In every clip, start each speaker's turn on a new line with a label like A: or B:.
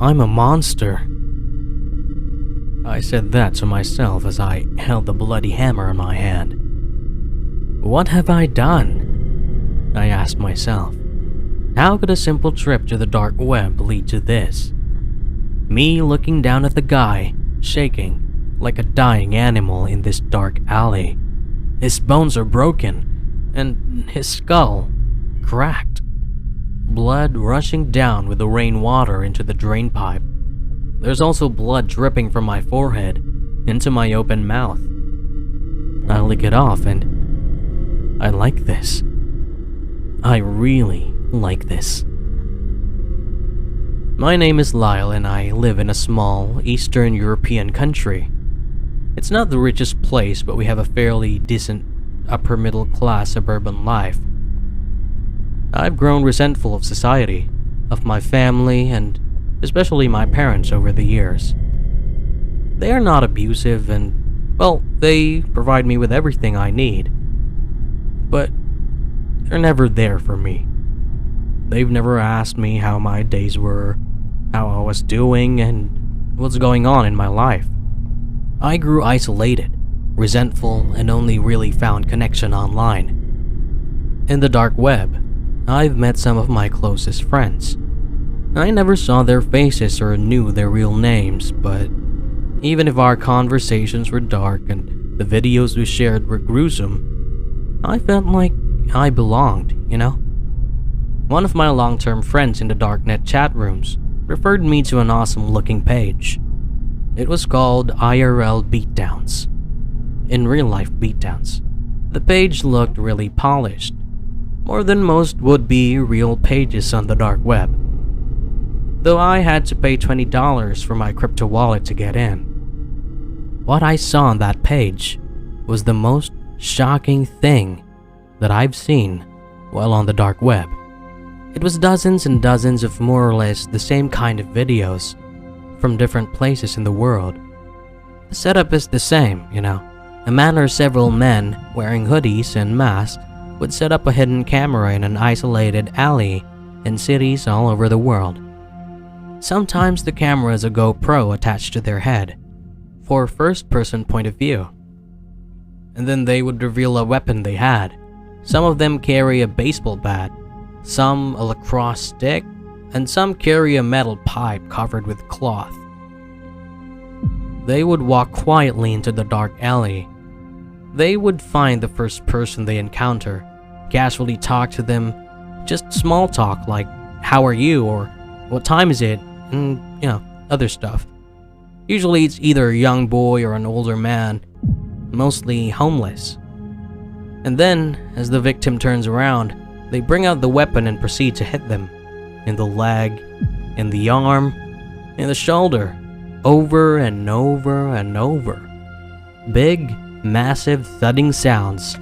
A: I'm a monster. I said that to myself as I held the bloody hammer in my hand. What have I done? I asked myself. How could a simple trip to the dark web lead to this? Me looking down at the guy, shaking like a dying animal in this dark alley. His bones are broken, and his skull cracked. Blood rushing down with the rainwater into the drain pipe. There's also blood dripping from my forehead into my open mouth. I lick it off and I like this. I really like this. My name is Lyle and I live in a small Eastern European country. It's not the richest place, but we have a fairly decent upper middle class suburban life. I've grown resentful of society, of my family, and especially my parents over the years. They are not abusive and, well, they provide me with everything I need. But they're never there for me. They've never asked me how my days were, how I was doing, and what's going on in my life. I grew isolated, resentful, and only really found connection online. In the dark web, I've met some of my closest friends. I never saw their faces or knew their real names, but even if our conversations were dark and the videos we shared were gruesome, I felt like I belonged, you know? One of my long-term friends in the darknet chat rooms referred me to an awesome-looking page. It was called IRL Beatdowns. In real-life beatdowns. The page looked really polished, more than most would-be real pages on the dark web. Though I had to pay $20 for my crypto wallet to get in. What I saw on that page was the most shocking thing that I've seen while on the dark web. It was dozens and dozens of more or less the same kind of videos from different places in the world. The setup is the same, you know. A man or several men wearing hoodies and masks would set up a hidden camera in an isolated alley in cities all over the world. Sometimes the camera is a GoPro attached to their head for first-person point of view. And then they would reveal a weapon they had. Some of them carry a baseball bat, some a lacrosse stick, and some carry a metal pipe covered with cloth. They would walk quietly into the dark alley. They would find the first person they encounter, casually talk to them, just small talk like, "How are you?" or "What time is it?" and, you know, other stuff. Usually it's either a young boy or an older man, mostly homeless. And then, as the victim turns around, they bring out the weapon and proceed to hit them. In the leg, in the arm, in the shoulder, over and over and over. Big, massive thudding sounds.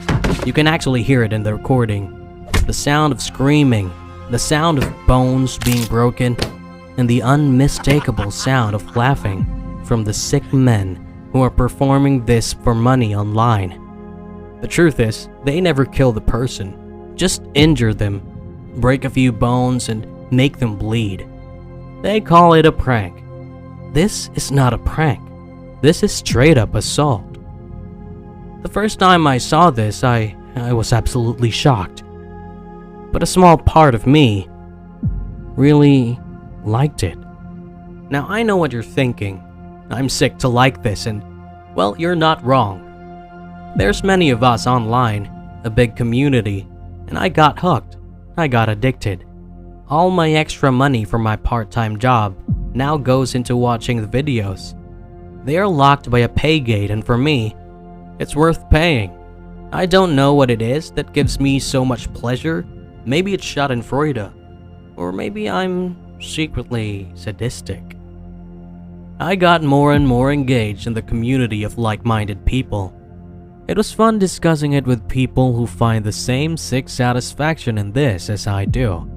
A: You can actually hear it in the recording. The sound of screaming, the sound of bones being broken, and the unmistakable sound of laughing from the sick men who are performing this for money online. The truth is, they never kill the person, just injure them, break a few bones, and make them bleed. They call it a prank. This is not a prank. This is straight up assault. The first time I saw this, I was absolutely shocked. But a small part of me really liked it. Now I know what you're thinking. I'm sick to like this, and, well, you're not wrong. There's many of us online, a big community, and I got hooked. I got addicted. All my extra money from my part-time job now goes into watching the videos. They are locked by a pay gate, and for me, it's worth paying. I don't know what it is that gives me so much pleasure. Maybe it's schadenfreude, or maybe I'm secretly sadistic. I got more and more engaged in the community of like-minded people. It was fun discussing it with people who find the same sick satisfaction in this as I do.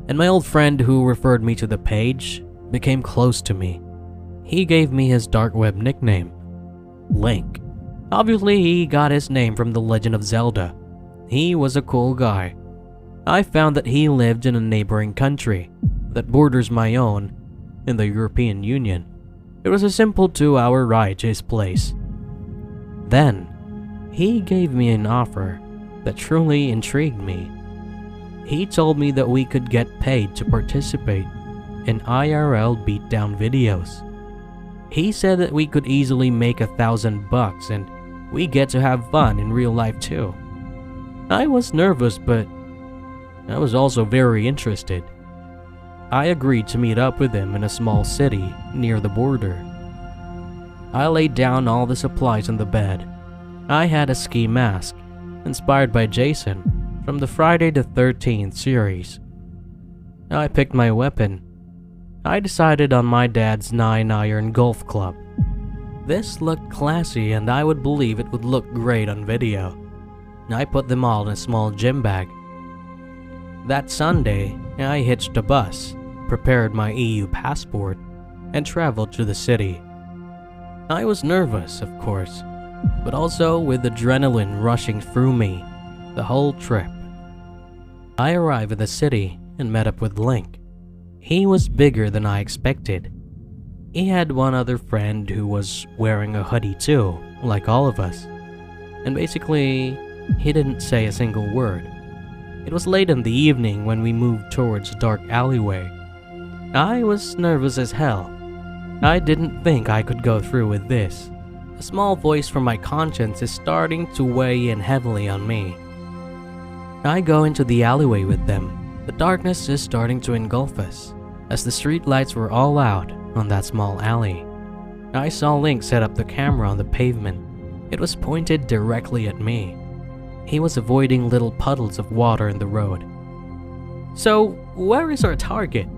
A: And my old friend who referred me to the page became close to me. He gave me his dark web nickname, Link. Obviously, he got his name from The Legend of Zelda. He was a cool guy. I found that he lived in a neighboring country that borders my own, in the European Union. It was a simple 2-hour ride to his place. Then, he gave me an offer that truly intrigued me. He told me that we could get paid to participate in IRL beatdown videos. He said that we could easily make $1,000 and we get to have fun in real life too. I was nervous, but I was also very interested. I agreed to meet up with him in a small city near the border. I laid down all the supplies on the bed. I had a ski mask, inspired by Jason from the Friday the 13th series. I picked my weapon. I decided on my dad's 9-iron golf club. This looked classy and I would believe it would look great on video. I put them all in a small gym bag. That Sunday, I hitched a bus, prepared my EU passport, and traveled to the city. I was nervous, of course, but also with adrenaline rushing through me the whole trip. I arrived at the city and met up with Link. He was bigger than I expected. He had one other friend who was wearing a hoodie too, like all of us. And basically, he didn't say a single word. It was late in the evening when we moved towards a dark alleyway. I was nervous as hell. I didn't think I could go through with this. A small voice from my conscience is starting to weigh in heavily on me. I go into the alleyway with them. The darkness is starting to engulf us, as the street lights were all out on that small alley. I saw Link set up the camera on the pavement. It was pointed directly at me. He was avoiding little puddles of water in the road. "So, where is our target?"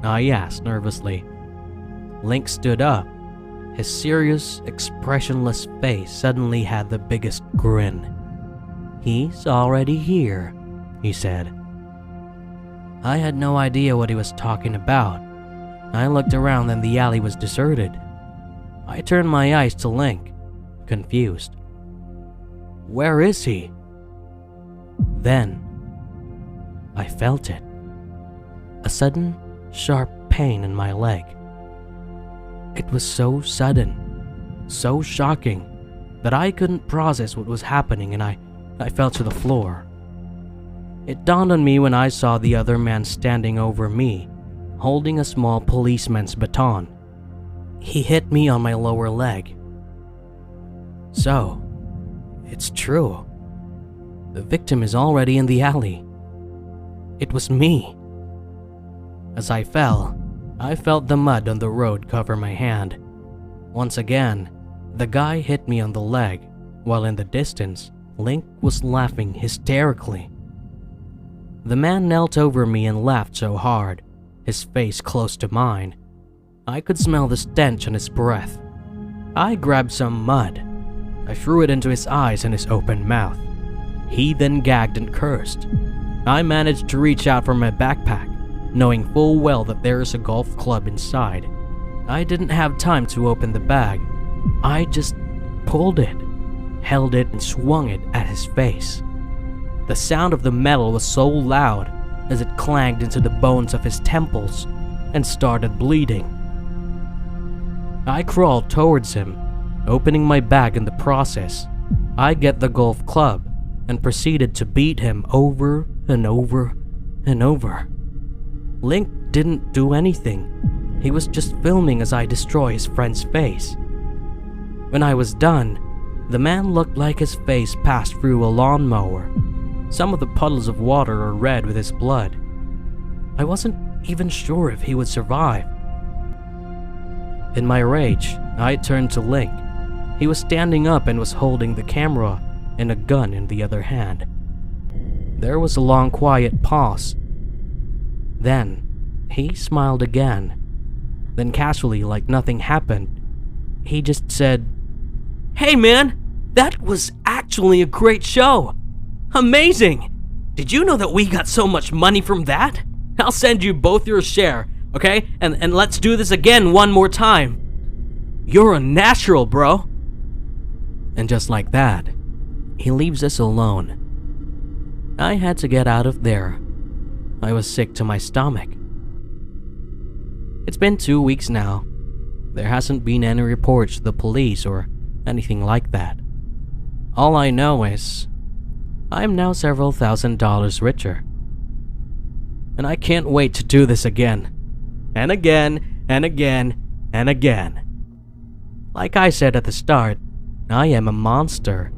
A: I asked nervously. Link stood up. His serious, expressionless face suddenly had the biggest grin. "He's already here," he said. I had no idea what he was talking about. I looked around and the alley was deserted. I turned my eyes to Link, confused. "Where is he?" Then, I felt it. A sudden, sharp pain in my leg. It was so sudden, so shocking, that I couldn't process what was happening and I fell to the floor. It dawned on me when I saw the other man standing over me, holding a small policeman's baton. He hit me on my lower leg. So, it's true. The victim is already in the alley. It was me. As I fell, I felt the mud on the road cover my hand. Once again, the guy hit me on the leg, while in the distance, Link was laughing hysterically. The man knelt over me and laughed so hard, his face close to mine. I could smell the stench on his breath. I grabbed some mud. I threw it into his eyes and his open mouth. He then gagged and cursed. I managed to reach out for my backpack, knowing full well that there is a golf club inside. I didn't have time to open the bag. I just pulled it, held it, and swung it at his face. The sound of the metal was so loud as it clanged into the bones of his temples and started bleeding. I crawled towards him, opening my bag in the process. I get the golf club and proceeded to beat him over and over and over. Link didn't do anything. He was just filming as I destroy his friend's face. When I was done, the man looked like his face passed through a lawnmower. Some of the puddles of water are red with his blood. I wasn't even sure if he would survive. In my rage, I turned to Link. He was standing up and was holding the camera and a gun in the other hand. There was a long quiet pause. Then, he smiled again. Then casually, like nothing happened, he just said, "Hey man, that was actually a great show. Amazing! Did you know that we got so much money from that? I'll send you both your share, okay? And let's do this again one more time. You're a natural, bro." And just like that, he leaves us alone. I had to get out of there. I was sick to my stomach. It's been 2 weeks now. There hasn't been any reports to the police or anything like that. All I know is I am now several $1,000s richer. And I can't wait to do this again. And again, and again, and again. Like I said at the start, I am a monster.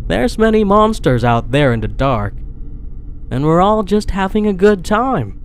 A: There's many monsters out there in the dark. And we're all just having a good time.